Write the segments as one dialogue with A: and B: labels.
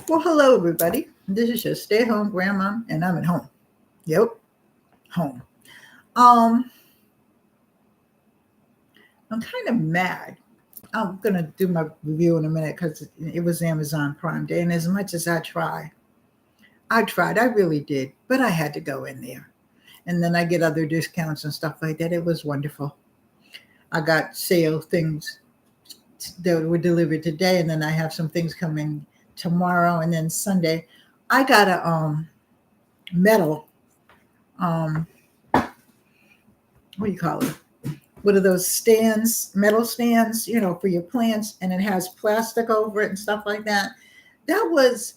A: Well, hello, everybody. This is your stay-home grandma, and I'm at home. Yep, home. Um, I'm kind of mad. I'm gonna do my review in a minute because it was Amazon Prime Day, and as much as I tried, I really did, but I had to go in there, and then I get other discounts and stuff like that. It was wonderful. I got sale things that were delivered today, and then I have some things coming tomorrow, and then Sunday. I got a metal um what do you call it? What are those stands, metal stands, for your plants, and it has plastic over it and stuff like that. That was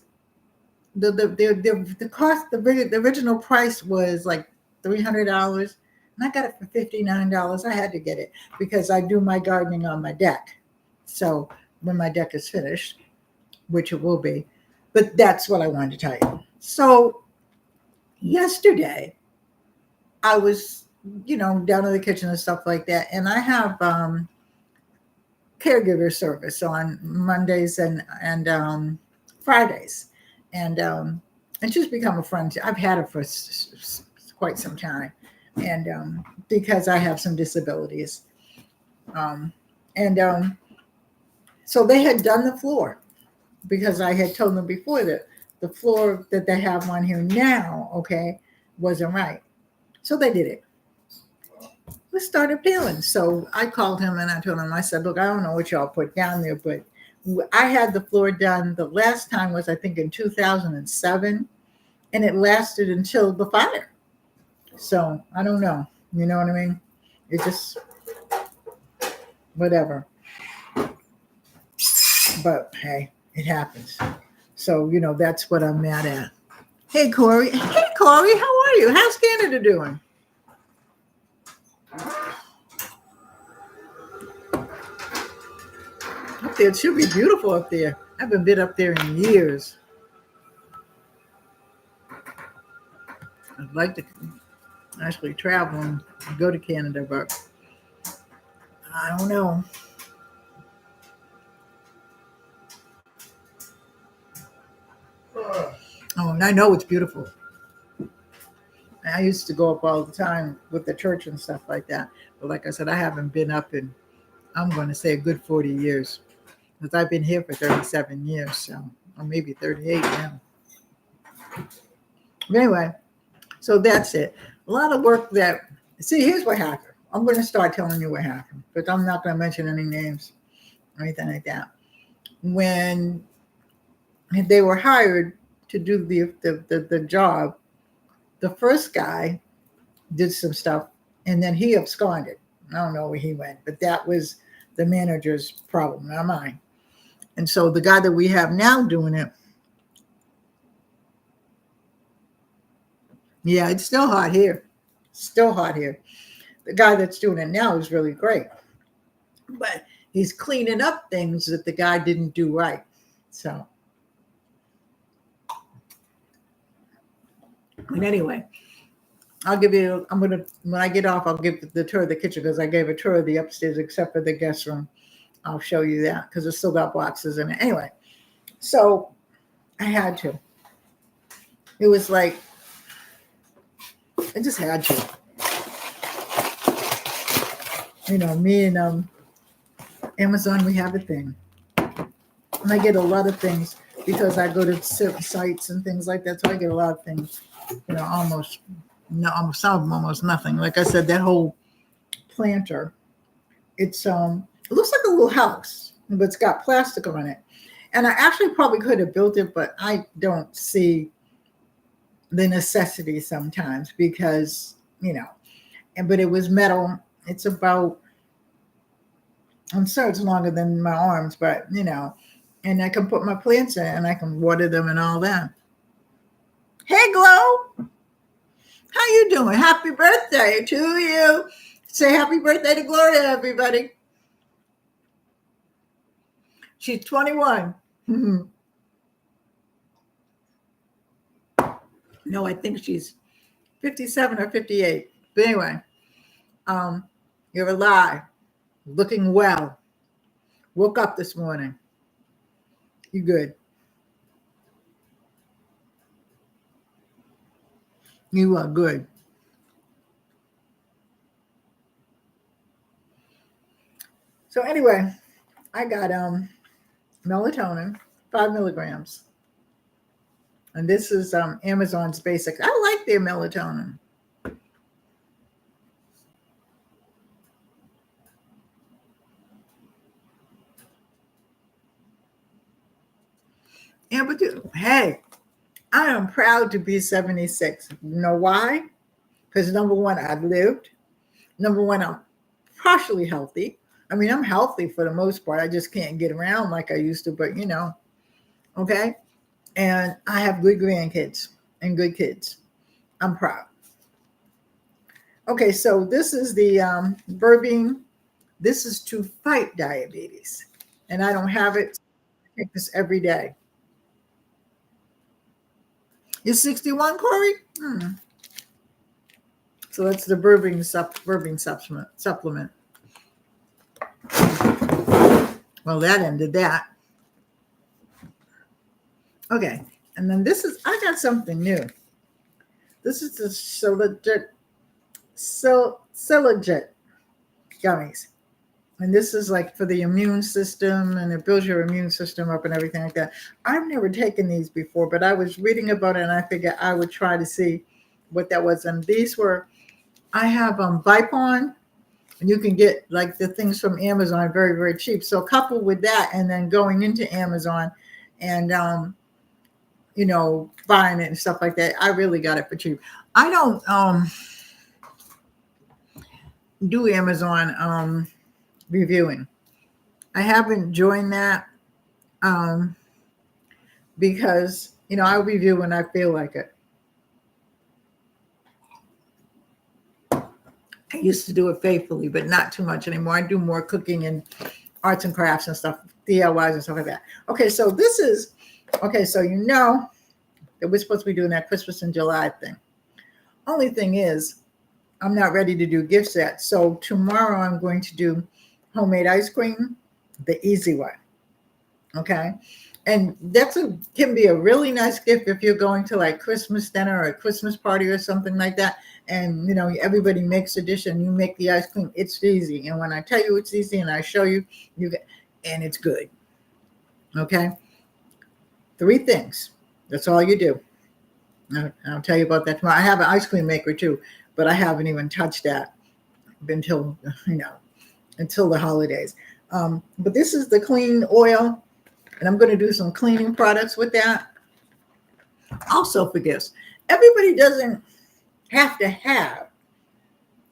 A: the cost. The original price was like $300, and I got it for $59. I had to get it because I do my gardening on my deck. So when my deck is finished, which it will be, but that's what I wanted to tell you. So yesterday I was, down in the kitchen and stuff like that. And I have caregiver service on Mondays and Fridays. And she's become a friend. I've had her for quite some time. And because I have some disabilities. And so they had done the floor because I had told them before that the floor that they have on here now, okay, wasn't right. So they did it. We started peeling. So I called him and I told him, I said, look, I don't know what y'all put down there, but I had the floor done. The last time was, I think, in 2007, and it lasted until the fire. So I don't know. You know what I mean? It just, whatever. But hey, it happens. So, that's what I'm mad at. Hey, Corey. Hey, Corey, how are you? How's Canada doing? Up there, it should be beautiful up there. I haven't been up there in years. I'd like to actually travel and go to Canada, but I don't know. Oh, and I know it's beautiful. I used to go up all the time with the church and stuff like that. But like I said, I haven't been up in, I'm going to say, a good 40 years. Because I've been here for 37 years, so, or maybe 38 now. But anyway, so that's it. A lot of work see, here's what happened. I'm going to start telling you what happened, but I'm not going to mention any names or anything like that. When they were hired to do the job, the first guy did some stuff, and then he absconded. I don't know where he went, but that was the manager's problem, not mine. And so the guy that we have now doing it, yeah, it's still hot here. Still hot here. The guy that's doing it now is really great. But he's cleaning up things that the guy didn't do right. So, and anyway, when I get off, I'll give the tour of the kitchen because I gave a tour of the upstairs except for the guest room. I'll show you that because it's still got boxes in it. Anyway, so I had to. It was like, I just had to. Me and Amazon, we have a thing. And I get a lot of things because I go to certain sites and things like that. So I get a lot of things, almost nothing. Like I said, that whole planter, it looks like a little house, but it's got plastic on it. And I actually probably could have built it, but I don't see the necessity sometimes because, but it was metal. It's about, I'm sure it's longer than my arms, but, and I can put my plants in it and I can water them and all that. Hey, Glow. How you doing? Happy birthday to you. Say happy birthday to Gloria, everybody. She's 21. No, I think she's 57 or 58. But anyway, you're alive, looking well. Woke up this morning. You good? You are good. So anyway, I got melatonin, 5 milligrams. And this is Amazon's basic. I like their melatonin. Yeah, but hey, I am proud to be 76. You know why? Because number one, I've lived. Number one, I'm partially healthy. I mean, I'm healthy for the most part. I just can't get around like I used to, but okay. And I have good grandkids and good kids. I'm proud. Okay, so this is the Verbine. This is to fight diabetes. And I don't have it. I take this every day. You're 61, Corey? So that's the Verbine supplement. Well, that ended that. Okay. And then I got something new. This is the Silajet gummies. And this is like for the immune system, and it builds your immune system up and everything like that. I've never taken these before, but I was reading about it and I figured I would try to see what that was. And I have Vipon, and you can get like the things from Amazon very, very cheap. So coupled with that, and then going into Amazon and, buying it and stuff like that, I really got it for cheap. I don't do Amazon reviewing. I haven't joined that because, I'll review when I feel like it. I used to do it faithfully, but not too much anymore. I do more cooking and arts and crafts and stuff, DIYs and stuff like that. Okay, so that we're supposed to be doing that Christmas in July thing. Only thing is, I'm not ready to do gift sets. So tomorrow I'm going to do homemade ice cream, the easy way. Okay. And can be a really nice gift if you're going to like Christmas dinner or a Christmas party or something like that. And, everybody makes a dish and you make the ice cream. It's easy. And when I tell you it's easy and I show you, and it's good. Okay. 3 things. That's all you do. I'll tell you about that tomorrow. I have an ice cream maker too, but I haven't even touched that until the holidays. But this is the clean oil, and I'm going to do some cleaning products with that. Also for gifts. Everybody doesn't have to have,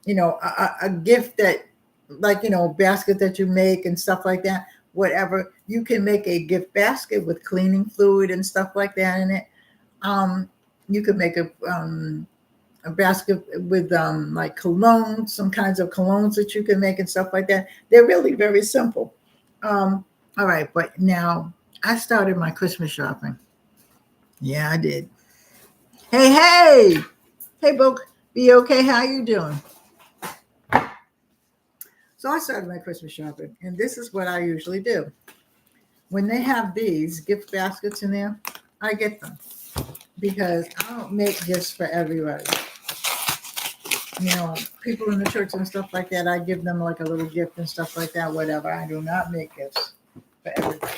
A: a gift that, like, basket that you make and stuff like that. Whatever. You can make a gift basket with cleaning fluid and stuff like that in it. You could make a basket with like cologne, some kinds of colognes that you can make and stuff like that. They're really very simple. All right, but now I started my Christmas shopping. Yeah, I did. Hey, Book, be okay? How you doing? So I started my Christmas shopping, and this is what I usually do. When they have these gift baskets in there, I get them because I don't make gifts for everybody. People in the church and stuff like that, I give them like a little gift and stuff like that, whatever. I do not make gifts for everybody.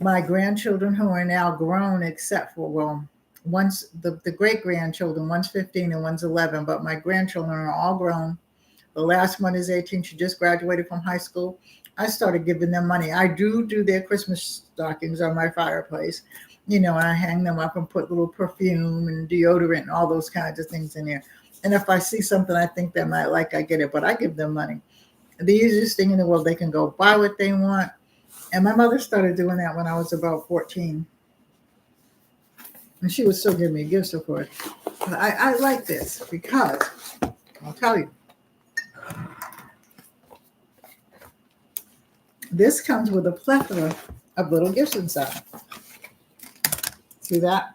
A: My grandchildren, who are now grown, except for, once the great grandchildren, one's 15 and one's 11, but my grandchildren are all grown. The last one is 18. She just graduated from high school. I started giving them money. I do their Christmas stockings on my fireplace. And I hang them up and put little perfume and deodorant and all those kinds of things in there. And if I see something I think they might like, I get it, but I give them money. The easiest thing in the world, they can go buy what they want. And my mother started doing that when I was about 14. And she would still give me gifts, of course. But I like this because, I'll tell you, this comes with a plethora of little gifts inside. See that?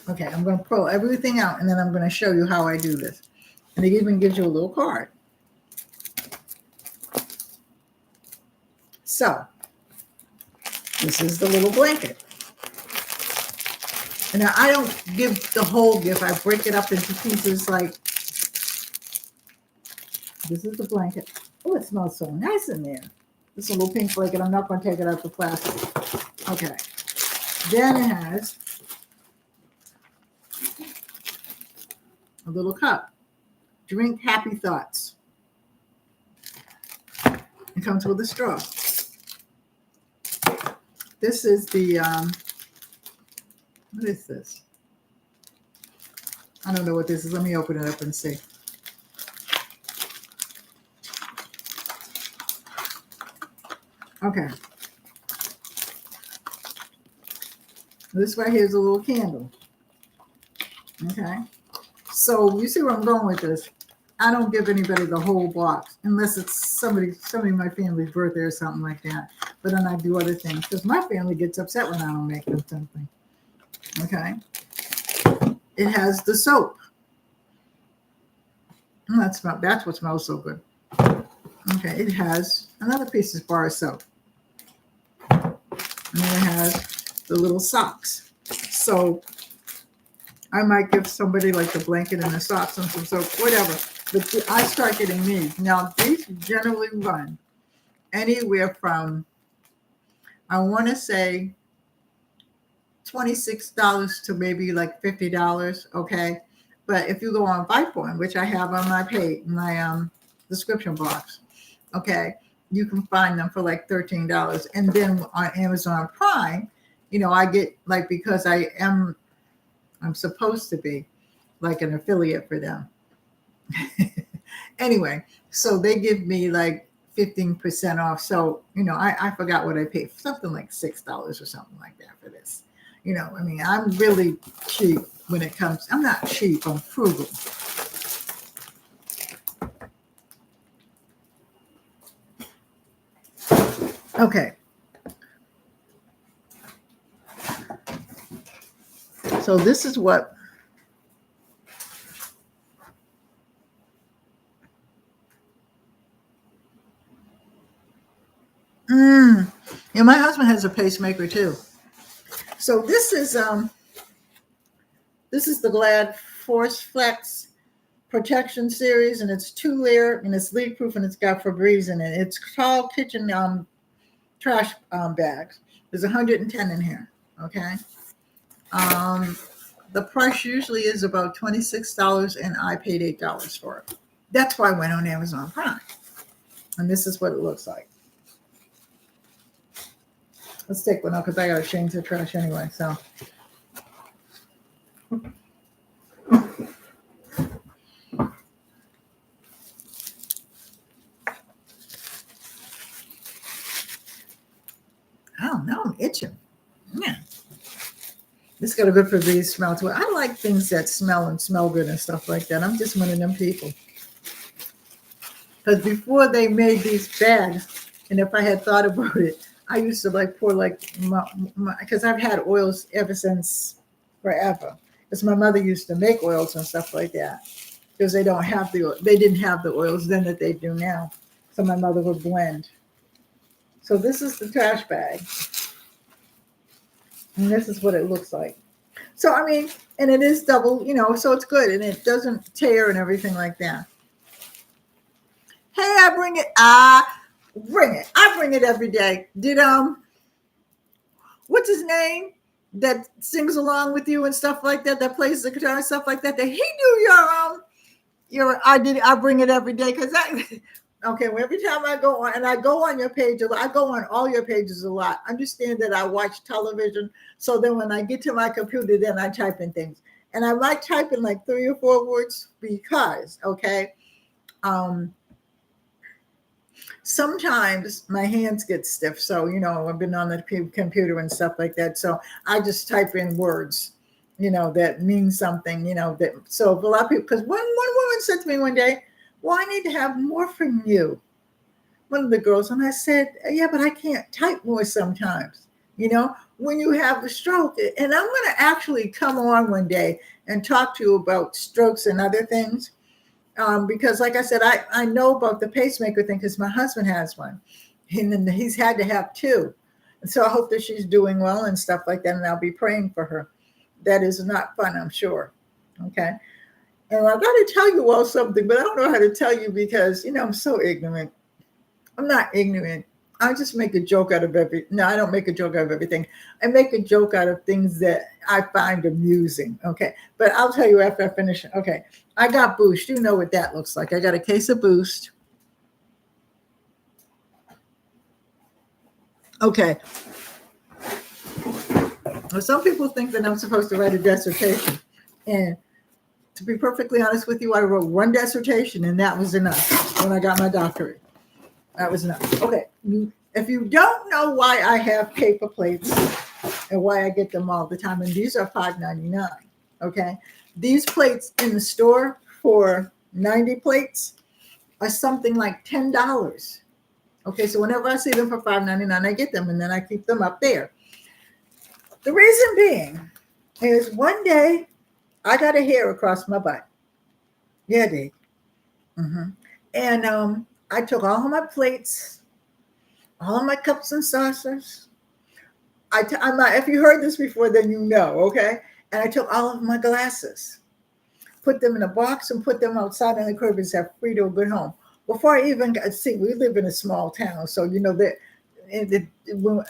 A: Okay, I'm going to pull everything out, and then I'm going to show you how I do this. And it even gives you a little card. So, this is the little blanket. And I don't give the whole gift. I break it up into pieces. Like, this is the blanket. Oh, it smells so nice in there. This is a little pink blanket. I'm not going to take it out the plastic. Okay. Then it has a little cup. Drink happy thoughts. It comes with a straw. This is the, what is this? I don't know what this is. Let me open it up and see. Okay. This right here is a little candle. Okay. So you see where I'm going with this. I don't give anybody the whole box unless it's somebody in my family's birthday or something like that. But then I do other things because my family gets upset when I don't make them something. Okay. It has the soap. That's what smells so good. Okay. It has another piece of bar of soap. And then it has the little socks. So I might give somebody like the blanket and the socks and some soap, whatever. But I start getting these. Now, these generally run anywhere from, I want to say, $26 to maybe like $50, okay? But if you go on Vipon, which I have on my page, my description box, okay, you can find them for like $13. And then on Amazon Prime, I get like, because I'm supposed to be like an affiliate for them. Anyway, so they give me like 15% off. So, I forgot what I paid, something like $6 or something like that for this. I'm really cheap when it comes. I'm not cheap, I'm frugal. Okay. So this is what my husband has a pacemaker too. So this is the Glad Force Flex Protection Series, and it's 2-layer and it's leak proof and it's got Febreze in it. It's called kitchen trash bags. There's 110 in here. Okay. The price usually is about $26, and I paid $8 for it. That's why I went on Amazon Prime. And this is what it looks like. Let's take one out because I got to change the trash anyway. So, oh no, I'm itching. Yeah. This got a good Febreze smell to it. I like things that smell good and stuff like that. I'm just one of them people. Because before they made these bags, and if I had thought about it, I used to like pour like because I've had oils ever since forever. Because my mother used to make oils and stuff like that. Because they didn't have the oils then that they do now. So my mother would blend. So this is the trash bag. And this is what it looks like. So, and it is double, so it's good. And it doesn't tear and everything like that. Hey, I bring it. I bring it every day. Did, what's his name that sings along with you and stuff like that, that plays the guitar and stuff like that, that he do I bring it every day because okay, well, every time I go on, and I go on your page, I go on all your pages a lot. Understand that I watch television. So then when I get to my computer, then I type in things. And I like typing like 3 or 4 words because, okay, sometimes my hands get stiff. So, I've been on the computer and stuff like that. So I just type in words, that mean something, so a lot of people, because one woman said to me one day, well, I need to have more from you. One of the girls. And I said, yeah, but I can't type more sometimes, when you have a stroke. And I'm going to actually come on one day and talk to you about strokes and other things. Because like I said, I know about the pacemaker thing because my husband has one. And then he's had to have 2. And so I hope that she's doing well and stuff like that. And I'll be praying for her. that is not fun, I'm sure. Okay. And I got to tell you all something, but I don't know how to tell you because, I'm so ignorant. I'm not ignorant. I just make a joke out of no, I don't make a joke out of everything. I make a joke out of things that I find amusing. Okay. But I'll tell you after I finish. Okay. I got Boost. You know what that looks like. I got a case of Boost. Okay. Well, some people think that I'm supposed to write a dissertation. And to be perfectly honest with you, I wrote one dissertation and that was enough when I got my doctorate. That was enough. Okay. If you don't know why I have paper plates and why I get them all the time, and these are $5.99. Okay. These plates in the store for 90 plates are something like $10. Okay. So whenever I see them for $5.99, I get them and then I keep them up there. The reason being is one day I got a hair across my butt. Yeah, I did. And I took all of my plates, all of my cups and saucers. If you heard this before, then you know, okay? And I took all of my glasses, put them in a box and put them outside on the curb and said, free to a good home. Before I even got, we live in a small town, so when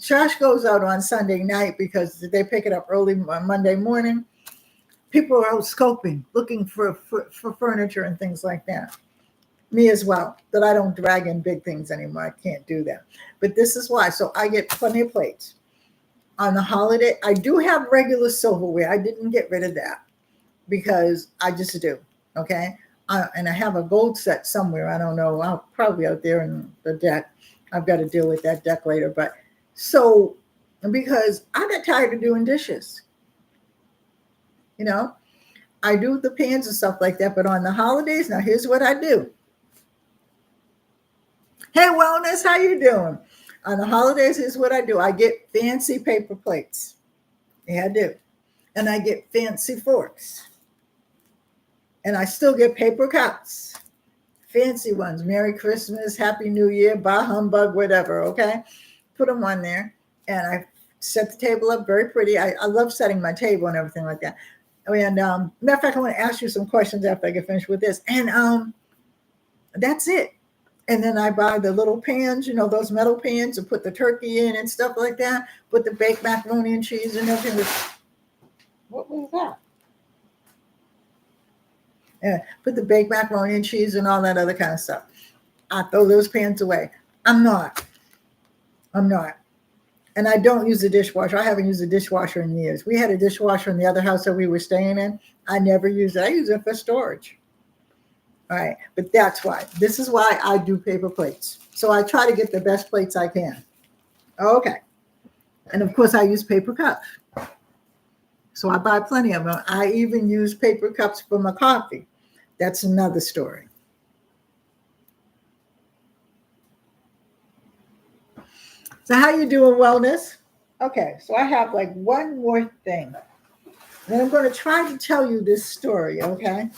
A: trash goes out on Sunday night because they pick it up early on Monday morning. People are out scoping, looking for furniture and things like that. Me as well, that I don't drag in big things anymore. I can't do that. But this is why. So I get plenty of plates. On the holiday, I do have regular silverware. I didn't get rid of that because I just do. Okay. And I have a gold set somewhere. I don't know. I'll probably out there in the deck. I've got to deal with that deck later. But so, because I got tired of doing dishes. I do the pans and stuff like that. But on the holidays, now here's what I do. Hey, Wellness, how you doing? On the holidays, here's what I do. I get fancy paper plates. Yeah, I do. And I get fancy forks. And I still get paper cups. Fancy ones. Merry Christmas, Happy New Year, bah humbug, whatever, okay? Put them on there. And I set the table up very pretty. I love setting my table and everything like that. And matter of fact, I want to ask you some questions after I get finished with this. And that's it. And then I buy the little pans, those metal pans to put the turkey in and stuff like that. Put the baked macaroni and cheese and everything. What was that? Yeah, put the baked macaroni and cheese and all that other kind of stuff. I throw those pans away. I'm not. And I don't use a dishwasher. I haven't used a dishwasher in years. We had a dishwasher in the other house that we were staying in. I never use it. I use it for storage. All right. But that's why. This is why I do paper plates. So I try to get the best plates I can. Okay. And of course, I use paper cups. So I buy plenty of them. I even use paper cups for my coffee. That's another story. So how you doing, Wellness? Okay, so I have like one more thing. And I'm going to try to tell you this story, okay?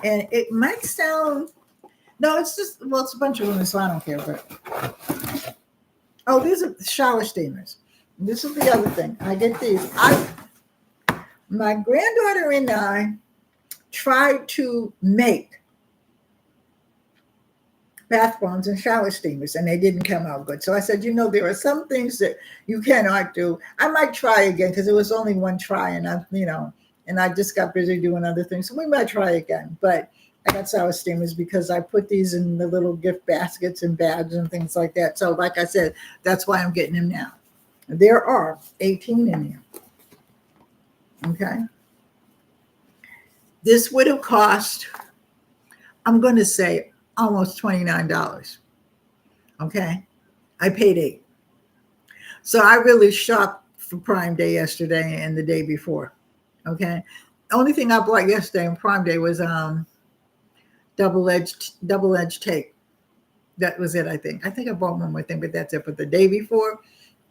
A: And it might sound, no, it's just, well, it's a bunch of women, so I don't care. But these are shower steamers. This is the other thing. I get these. My granddaughter and I tried to make bath bombs and shower steamers, and they didn't come out good. So I said, there are some things that you cannot do. I might try again because it was only one try, and I just got busy doing other things. So we might try again. But I got shower steamers because I put these in the little gift baskets and bags and things like that. So like I said, that's why I'm getting them now. There are 18 in here. Okay. This would have cost, I'm going to say, almost $29. Okay. I paid $8. So I really shopped for Prime Day yesterday and the day before. Okay. The only thing I bought yesterday on Prime Day was double-edged tape. That was it, I think. I think I bought one more thing, but that's it. But the day before,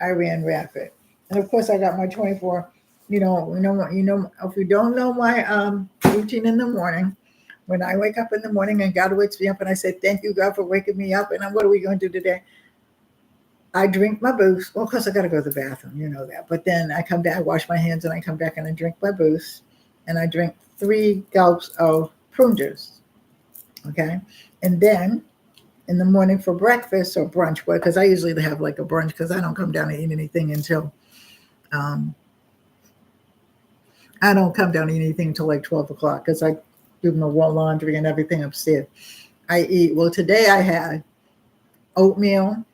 A: I ran rapid. And of course I got my 24, if you don't know my routine in the morning, when I wake up in the morning and God wakes me up and I say, thank you, God, for waking me up. And what are we going to do today? I drink my boost. Well, of course, I got to go to the bathroom, you know that. But then I come back, I wash my hands, and I come back and I drink my boost. And I drink 3 gulps of prune juice. Okay. And then in the morning for breakfast or brunch, because I usually have like a brunch because I don't come down to eat anything until um, I don't come down to eat anything until like 12 o'clock because I do my laundry and everything upstairs. I eat. Well, today I had oatmeal,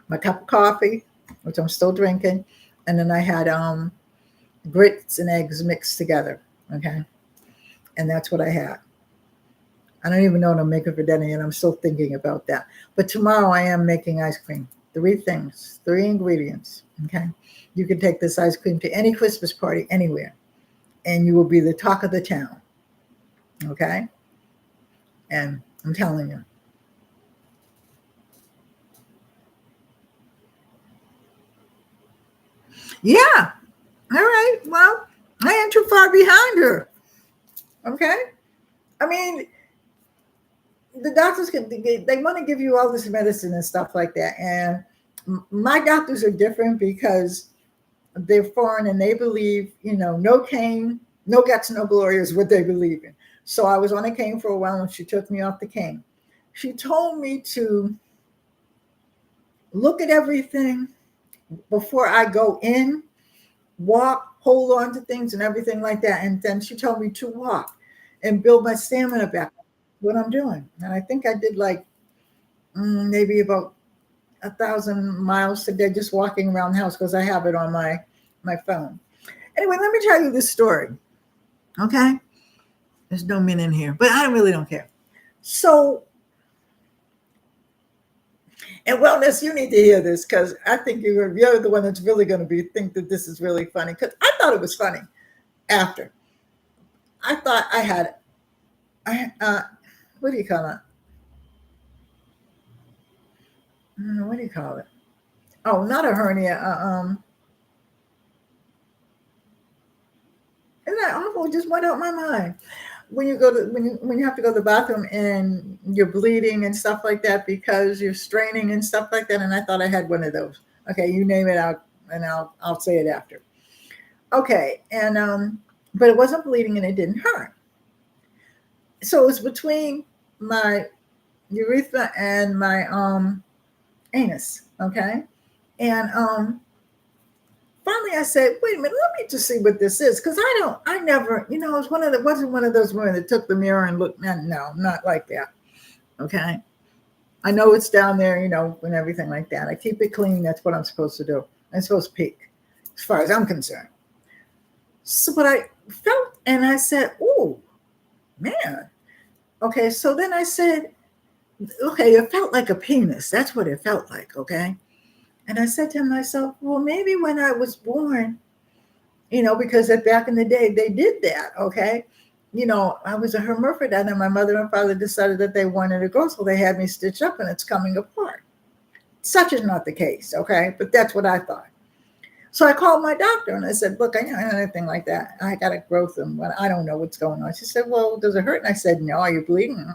A: my cup of coffee, which I'm still drinking, and then I had grits and eggs mixed together. Okay. And that's what I had. I don't even know what I'm making for dinner, and I'm still thinking about that. But tomorrow I am making ice cream. 3 things, 3 ingredients. Okay. You can take this ice cream to any Christmas party anywhere, and you will be the talk of the town. Okay. And I'm telling you. Yeah. All right. Well, I ain't too far behind her. Okay. I mean, the doctors they want to give you all this medicine and stuff like that. And my doctors are different because they're foreign and they believe, no cane, no guts, no glory is what they believe in. So I was on a cane for a while and she took me off the cane. She told me to look at everything before I go in, walk, hold on to things and everything like that. And then she told me to walk and build my stamina back. What I'm doing. And I think I did like maybe about 1,000 miles today just walking around the house because I have it on my phone. Anyway, let me tell you this story. Okay? There's no men in here, but I really don't care. So, and wellness, you need to hear this because I think you're the one that's really going to think that this is really funny because I thought it was funny after. I thought I had, what do you call it? What do you call it? Oh, not a hernia. Isn't that awful? It just went out my mind. When you go to when you have to go to the bathroom and you're bleeding and stuff like that because you're straining and stuff like that. And I thought I had one of those. Okay, you name it out, and I'll say it after. Okay, and but it wasn't bleeding and it didn't hurt. So it was between my urethra and my anus. Okay, and finally I said, wait a minute, let me just see what this is. Because I never, it wasn't one of those women that took the mirror and looked, no, not like that. Okay. I know it's down there, and everything like that. I keep it clean. That's what I'm supposed to do. I'm supposed to peek, as far as I'm concerned. So, but I felt, and I said, oh, man. Okay. So then I said, okay, it felt like a penis. That's what it felt like. Okay. And I said to myself, well, maybe when I was born, because back in the day they did that. Okay. I was a hermaphrodite and my mother and father decided that they wanted a girl. So they had me stitched up and it's coming apart. Such is not the case. Okay. But that's what I thought. So I called my doctor and I said, look, I don't have anything like that. I got a growth and I don't know what's going on. She said, well, does it hurt? And I said, no. Are you bleeding?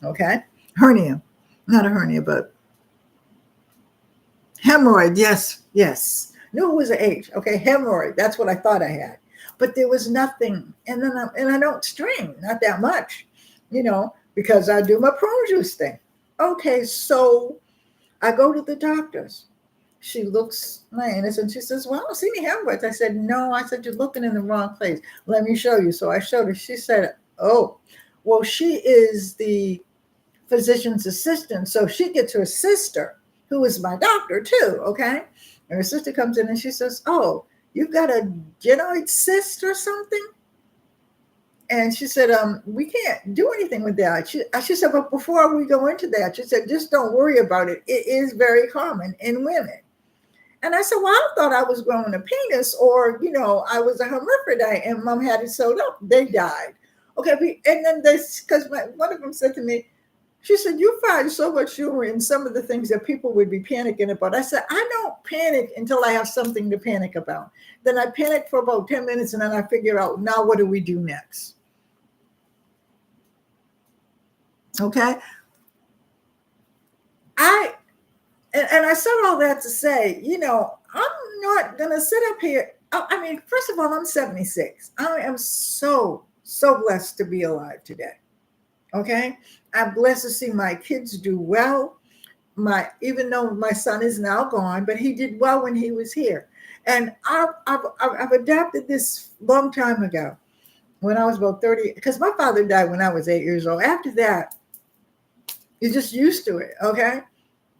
A: Okay. Hernia. Not a hernia, but hemorrhoid, yes. Knew it was an H. Okay, hemorrhoid. That's what I thought I had. But there was nothing. And then I don't strain, not that much, because I do my prune juice thing. Okay, so I go to the doctor's. She looks my anus and she says, well, I don't see any hemorrhoids. I said, no. I said, you're looking in the wrong place. Let me show you. So I showed her. She said, oh, well, she is the physician's assistant. So she gets her sister, who is my doctor too, okay? And her sister comes in and she says, oh, you've got a genoid cyst or something? And she said, we can't do anything with that. She said, but before we go into that, she said, just don't worry about it. It is very common in women. And I said, well, I thought I was growing a penis or, I was a hermaphrodite and mom had it sewed up. They died. Okay. And then because one of them said to me, she said, you find so much humor in some of the things that people would be panicking about. I said, I don't panic until I have something to panic about. Then I panic for about 10 minutes and then I figure out, now what do we do next? Okay. And I said all that to say, I'm not going to sit up here. I mean, first of all, I'm 76. I am so, so blessed to be alive today. Okay. I'm blessed to see my kids do well. Even though my son is now gone, but he did well when he was here. And I've adapted this long time ago when I was about 30, because my father died when I was 8 years old. After that, you're just used to it. Okay.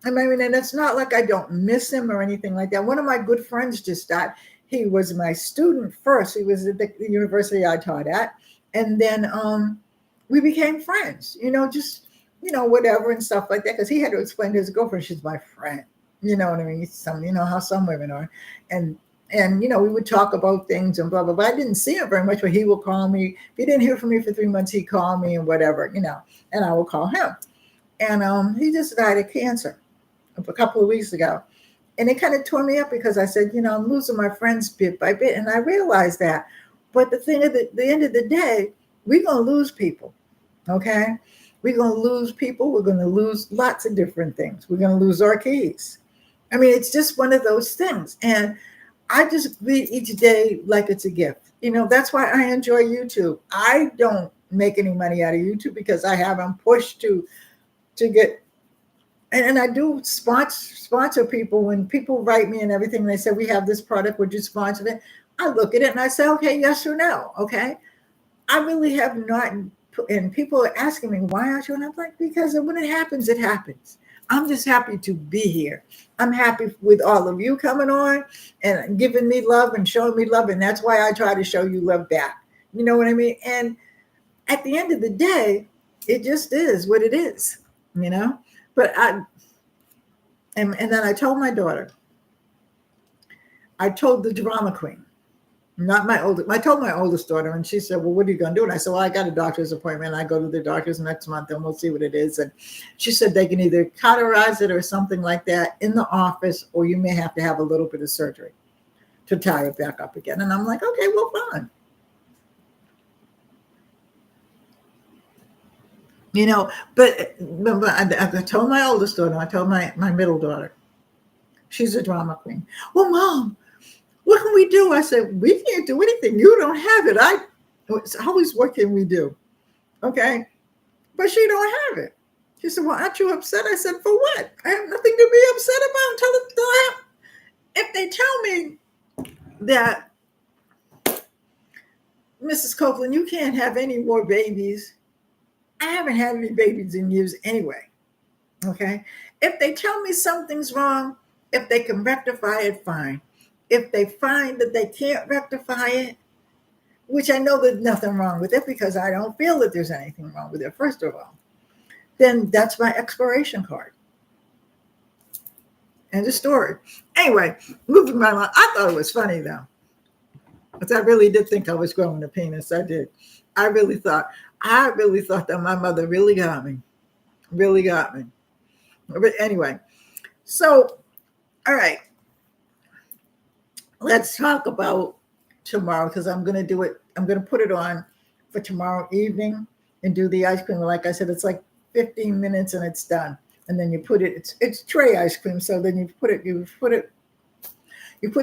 A: I mean, and it's not like I don't miss him or anything like that. One of my good friends just died. He was my student first. He was at the university I taught at. And then we became friends, just, whatever and stuff like that. Because he had to explain to his girlfriend, she's my friend. You know what I mean? How some women are. And we would talk about things and blah, blah, blah. I didn't see him very much, but he would call me. If he didn't hear from me for 3 months, he'd call me and whatever, and I would call him. And he just died of cancer a couple of weeks ago. And it kind of tore me up because I said, I'm losing my friends bit by bit. And I realized that. But the thing at the end of the day, we're going to lose people. Okay. We're going to lose people. We're going to lose lots of different things. We're going to lose our keys. I mean, it's just one of those things. And I just read each day like it's a gift. That's why I enjoy YouTube. I don't make any money out of YouTube because I haven't pushed to get. And I do sponsor people. When people write me and everything, they say, we have this product, would you sponsor it? I look at it and I say, okay, yes or no. Okay. I really have not. And people are asking me, why aren't you? And I'm like, because when it happens, it happens. I'm just happy to be here. I'm happy with all of you coming on and giving me love and showing me love. And that's why I try to show you love back. You know what I mean? And at the end of the day, it just is what it is, But and then I told my daughter, I told the drama queen, I told my oldest daughter, and she said, well, what are you going to do? And I said, well, I got a doctor's appointment. I go to the doctor's next month and we'll see what it is. And she said they can either cauterize it or something like that in the office, or you may have to have a little bit of surgery to tie it back up again. And I'm like, okay, well, fine. But I told my oldest daughter, I told my middle daughter, she's a drama queen. Well, Mom, what can we do? I said, we can't do anything. You don't have it. It's always, what can we do? Okay. But she don't have it. She said, well, aren't you upset? I said, for what? I have nothing to be upset about until if they tell me that, Mrs. Copeland, you can't have any more babies. I haven't had any babies in years anyway. Okay. If they tell me something's wrong, if they can rectify it, fine. If they find that they can't rectify it, which I know there's nothing wrong with it because I don't feel that there's anything wrong with it, first of all, then that's my expiration card. End of story. Anyway, moving right on. I thought it was funny though. Because I really did think I was growing a penis. I did. I really thought that my mother really got me. Really got me. But anyway, so, all right. Let's talk about tomorrow because I'm going to do it. I'm going to put it on for tomorrow evening and do the ice cream. Like I said, it's like 15 minutes and it's done. And then you put it, it's tray ice cream. So then you put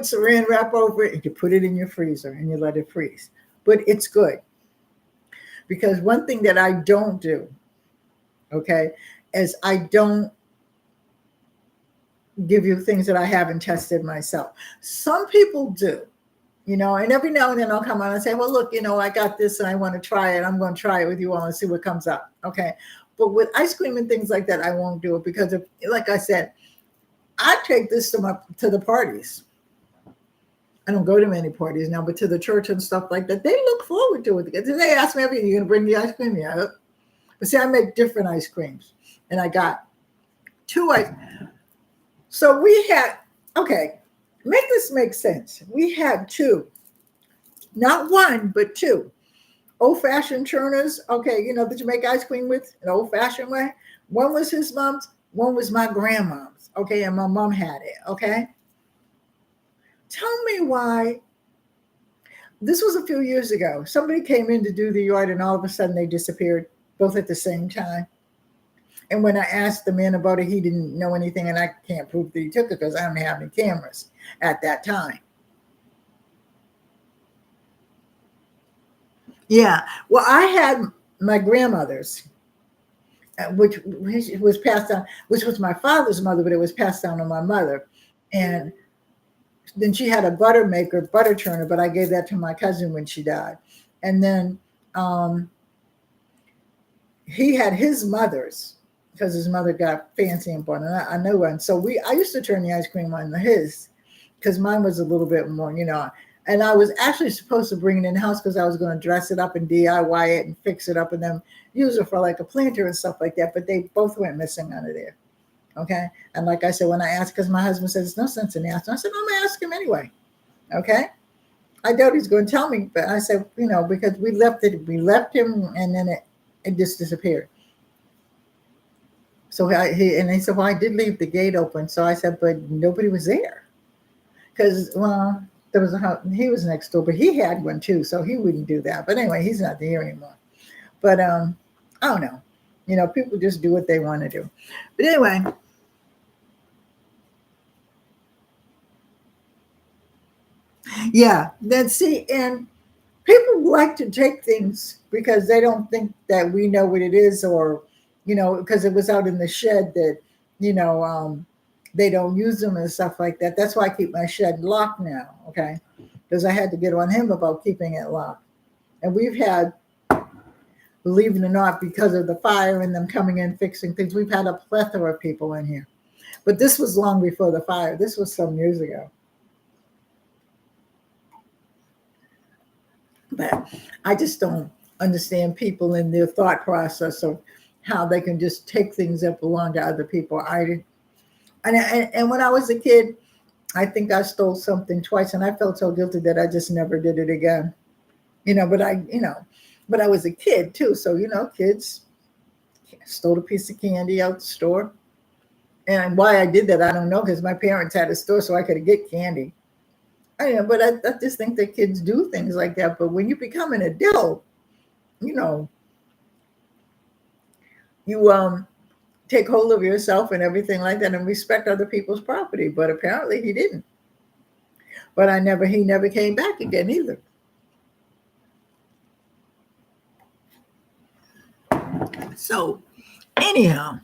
A: saran wrap over it and you put it in your freezer and you let it freeze. But it's good. Because one thing that I don't do, okay, is I don't give you things that I haven't tested myself. Some people do, and every now and then I'll come on and say, well, look, I got this and I want to try it. I'm going to try it with you all and see what comes up. Okay. But with ice cream and things like that, I won't do it because like I said, I take this to the parties. I don't go to many parties now, but to the church and stuff like that, they look forward to it. They ask me, are you going to bring the ice cream? Yeah. But see, I make different ice creams and I got 2 ice. So we had, okay, make this make sense. We had 2, not 1, but 2 old-fashioned churners. Okay, that you make ice cream with an old-fashioned way. One was his mom's, one was my grandmom's. Okay, and my mom had it. Okay. Tell me why. This was a few years ago. Somebody came in to do the yard and all of a sudden they disappeared both at the same time. And when I asked the man about it, he didn't know anything, and I can't prove that he took it because I don't have any cameras at that time. Yeah. Well, I had my grandmother's, which was passed down, which was my father's mother, but it was passed down to my mother. And then she had a butter maker, butter churner, but I gave that to my cousin when she died. And then um, he had his mother's because his mother got fancy and bought, and I know one. So I used to turn the ice cream on his because mine was a little bit more, And I was actually supposed to bring it in the house because I was going to dress it up and DIY it and fix it up and then use it for like a planter and stuff like that. But they both went missing out of there. Okay. And like I said, when I asked, because my husband says, there's no sense in asking. I said, I'm going to ask him anyway. Okay. I doubt he's going to tell me, but I said, because we left him and then it just disappeared. So he said, well, I did leave the gate open. So I said, but nobody was there. Because, well, there was a house, he was next door, but he had one too. So he wouldn't do that. But anyway, he's not there anymore. But I don't know. People just do what they want to do. But anyway. Yeah, and people like to take things because they don't think that we know what it is, or because it was out in the shed that they don't use them and stuff like that. That's why I keep my shed locked now, okay? Because I had to get on him about keeping it locked. And we've had, believe it or not, because of the fire and them coming in fixing things, we've had a plethora of people in here. But this was long before the fire. This was some years ago. But I just don't understand people and their thought process of how they can just take things that belong to other people. And when I was a kid, I think I stole something twice, and I felt so guilty that I just never did it again. But I was a kid too, so kids stole a piece of candy out the store. And why I did that, I don't know, because my parents had a store, so I could get candy. But I just think that kids do things like that. But when you become an adult, you take hold of yourself and everything like that and respect other people's property. But apparently he didn't. But he never came back again either. So anyhow.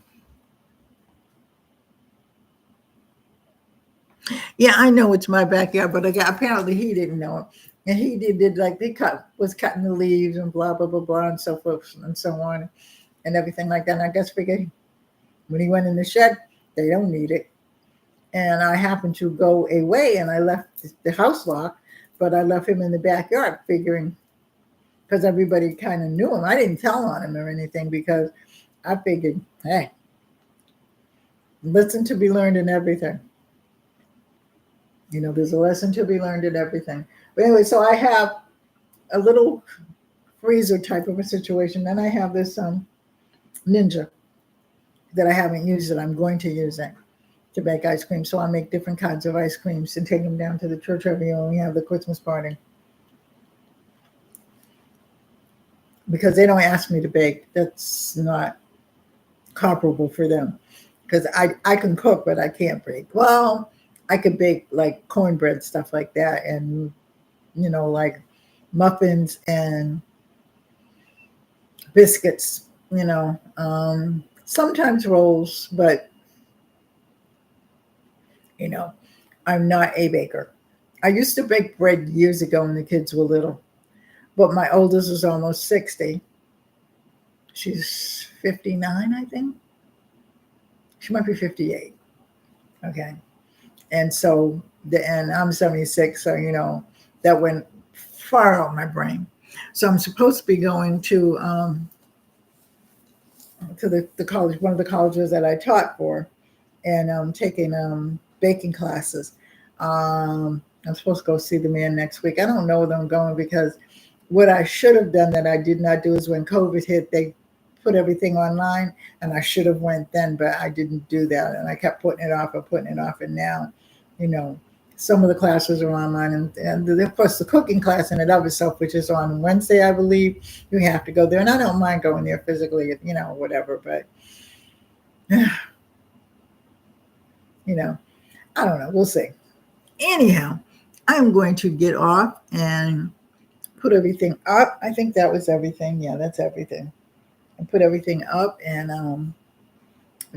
A: Yeah, I know it's my backyard, but apparently he didn't know it. And he did like was cutting the leaves and blah, blah, blah, blah, and so forth and so on and everything like that. And I guess figured when he went in the shed, they don't need it. And I happened to go away and I left the house locked, but I left him in the backyard figuring, because everybody kind of knew him. I didn't tell on him or anything because I figured, hey, lesson to be learned in everything. There's a lesson to be learned in everything. But anyway, so I have a little freezer type of a situation. Then I have this Ninja that I haven't used that I'm going to use it to make ice cream. So I make different kinds of ice creams and take them down to the church every year when we have the Christmas party. Because they don't ask me to bake. That's not comparable for them. Because I can cook, but I can't bake. Well, I could bake like cornbread, stuff like that, and like muffins and biscuits, sometimes rolls, but I'm not a baker. I used to bake bread years ago when the kids were little, but my oldest is almost 60. She's 59, I think. She might be 58. Okay. And so, and I'm 76, so, that went far out my brain. So I'm supposed to be going to the college, one of the colleges that I taught for, and taking baking classes. I'm supposed to go see the man next week. I don't know whether I'm going because what I should have done that I did not do is when COVID hit, they put everything online, and I should have went then, but I didn't do that, and I kept putting it off and now, some of the classes are online, and of course the cooking class in and of itself, which is on Wednesday, I believe, you have to go there, and I don't mind going there physically, whatever, but You know, I don't know. We'll see. Anyhow, I'm going to get off and put everything up. I think that was everything. Yeah, that's everything. And put everything up and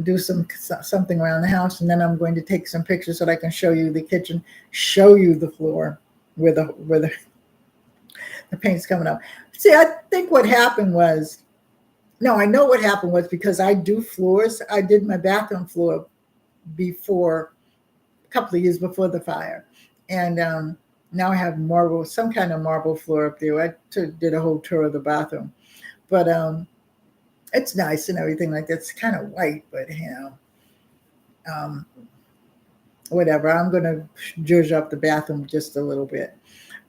A: do something around the house, and then I'm going to take some pictures so that I can show you the kitchen, show you the floor where the paint's coming up. See, I think what happened was, no, I know what happened was because I do floors. I did my bathroom floor before, a couple of years before the fire, and now I have marble, some kind of marble floor up there. Did a whole tour of the bathroom, but it's nice and everything like that. It's kind of white, but um, whatever. I'm going to zhuzh up the bathroom just a little bit,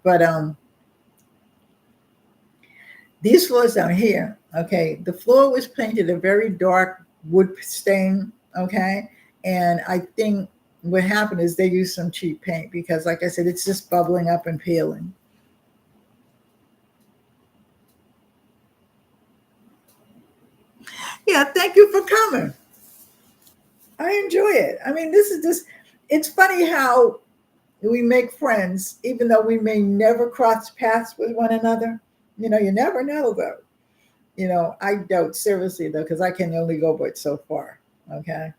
A: but these floors down here, okay, the floor was painted a very dark wood stain, okay, and I think what happened is they used some cheap paint because, like I said, it's just bubbling up and peeling. Yeah, thank you for coming. I enjoy it. I mean, this is just, it's funny how we make friends, even though we may never cross paths with one another. You never know, though. I doubt seriously, though, because I can only go but so far. Okay.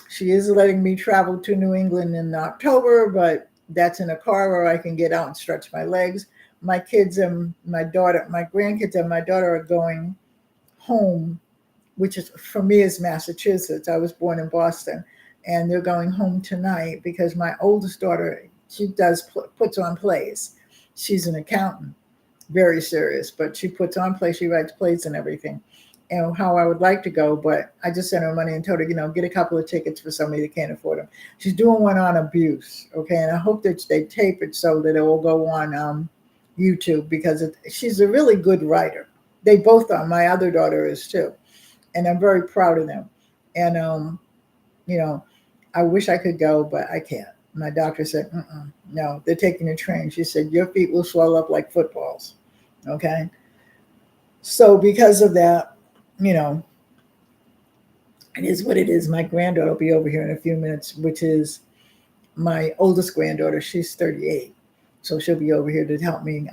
A: She is letting me travel to New England in October, but that's in a car where I can get out and stretch my legs. My kids and my daughter, my grandkids and my daughter are going home, which is for me is Massachusetts. I was born in Boston, and they're going home tonight because my oldest daughter, she puts on plays. She's an accountant, very serious, but she puts on plays. She writes plays and everything. And how I would like to go, but I just sent her money and told her, get a couple of tickets for somebody that can't afford them. She's doing one on abuse, okay? And I hope that they tape it so that it will go on YouTube because she's a really good writer. They both are. My other daughter is too, and I'm very proud of them. And I wish I could go, but I can't. My doctor said, no, they're taking a train. She said, your feet will swell up like footballs, okay? So because of that, it is what it is. My granddaughter will be over here in a few minutes, which is my oldest granddaughter. She's 38. So she'll be over here to help me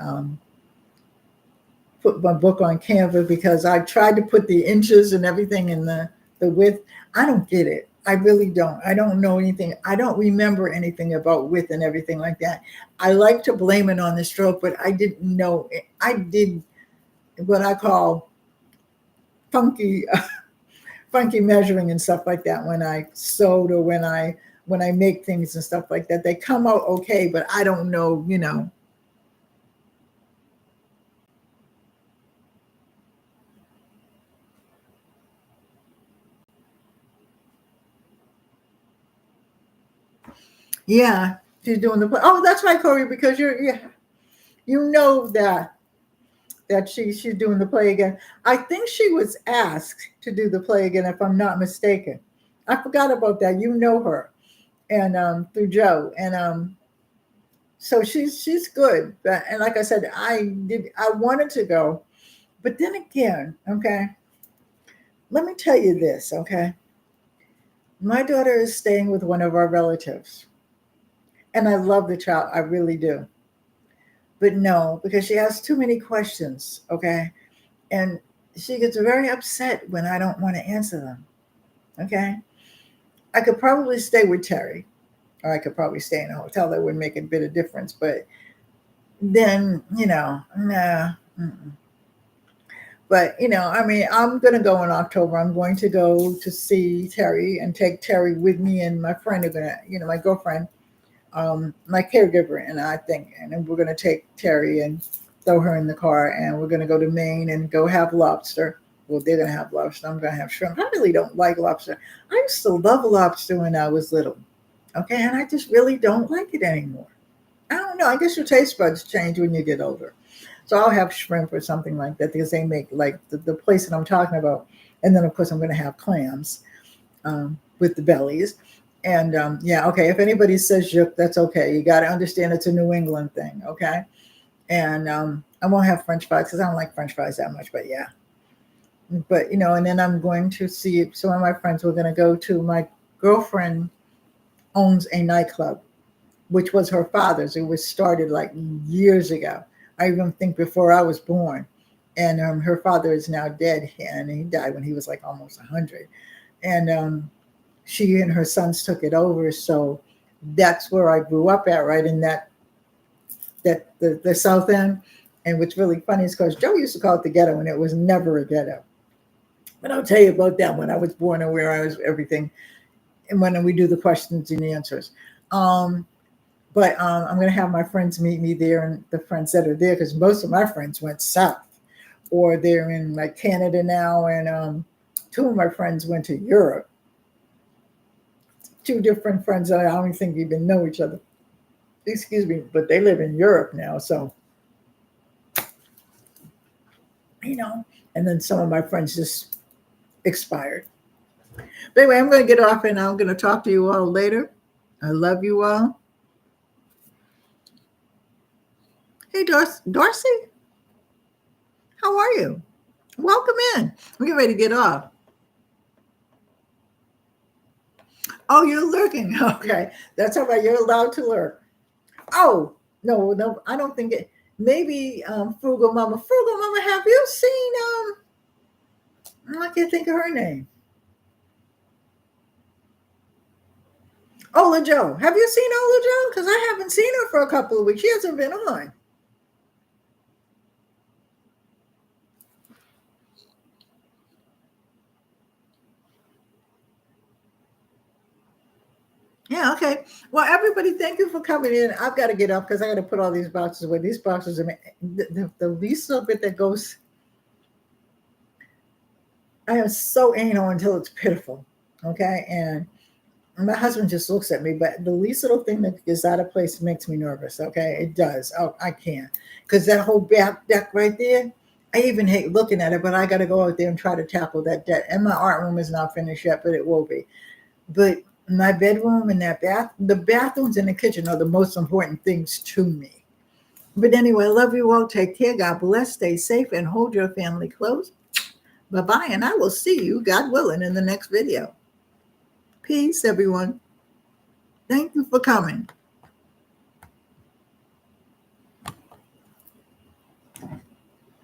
A: put my book on Canva because I tried to put the inches and everything in the width. I don't get it. I really don't. I don't know anything. I don't remember anything about width and everything like that. I like to blame it on the stroke, but I didn't know. I did what I call funky measuring and stuff like that when I sewed or when I make things and stuff like that. They come out okay, but I don't know, Yeah, she's doing the play. Oh, that's right, Corey, because you know that she's doing the play again. I think she was asked to do the play again, if I'm not mistaken. I forgot about that. You know her, and through Joe, and so she's good. And like I said, I wanted to go, but then again, okay, let me tell you this, okay. My daughter is staying with one of our relatives, and I love the child, I really do. But no, because she has too many questions, okay, and she gets very upset when I don't want to answer them. Okay, I could probably stay with Terry, or I could probably stay in a hotel. That would make a bit of difference, but then nah. Mm-mm. But I mean, I'm going to go in October. I'm going to go to see Terry and take Terry with me, and my friend are going to, my girlfriend, my caregiver, and I think, and then we're going to take Terry and throw her in the car, and we're going to go to Maine and go have lobster. Well, they're going to have lobster. I'm going to have shrimp. I really don't like lobster. I used to love lobster when I was little. Okay, and I just really don't like it anymore. I don't know. I guess your taste buds change when you get older. So I'll have shrimp or something like that because they make like the place that I'm talking about. And then, of course, I'm going to have clams with the bellies. And yeah, okay, if anybody says yuk, that's okay. You got to understand it's a New England thing, okay? And I won't have French fries because I don't like French fries that much. But yeah, But, and then I'm going to see some of my friends. We're going to go to my girlfriend owns a nightclub, which was her father's. It was started like years ago. I even think before I was born. And her father is now dead, and he died when he was like almost 100. And she and her sons took it over. So that's where I grew up at, right in the South End. And what's really funny is because Joe used to call it the ghetto, and it was never a ghetto. But I'll tell you about that when I was born and where I was, everything, and when we do the questions and the answers. But I'm going to have my friends meet me there, and the friends that are there, because most of my friends went south, or they're in like Canada now, and two of my friends went to Europe. Two different friends that I don't even think even know each other. Excuse me, but they live in Europe now, so and then some of my friends just expired. But anyway, I'm going to get off, and I'm going to talk to you all later. I love you all. Hey, Darcy, how are you? Welcome in. We're getting ready to get off. Oh, you're lurking. Okay, that's all right. You're allowed to lurk. Oh, no, I don't think it. Maybe Frugal Mama. Frugal Mama, have you seen I can't think of her name. Ola Joe. Have you seen Ola Joe? Because I haven't seen her for a couple of weeks. She hasn't been on. Yeah, okay. Well, everybody, thank you for coming in. I've got to get up because I got to put all these boxes away. These boxes are the least of it that goes. I am so anal until it's pitiful. Okay. And my husband just looks at me, but the least little thing that is out of place makes me nervous. Okay. It does. Oh, I can't. Because that whole back deck right there, I even hate looking at it, but I got to go out there and try to tackle that deck. And my art room is not finished yet, but it will be. But my bedroom and the bathrooms and the kitchen are the most important things to me. But anyway, I love you all. Take care. God bless. Stay safe and hold your family close. Bye-bye. And I will see you, God willing, in the next video. Peace, everyone. Thank you for coming.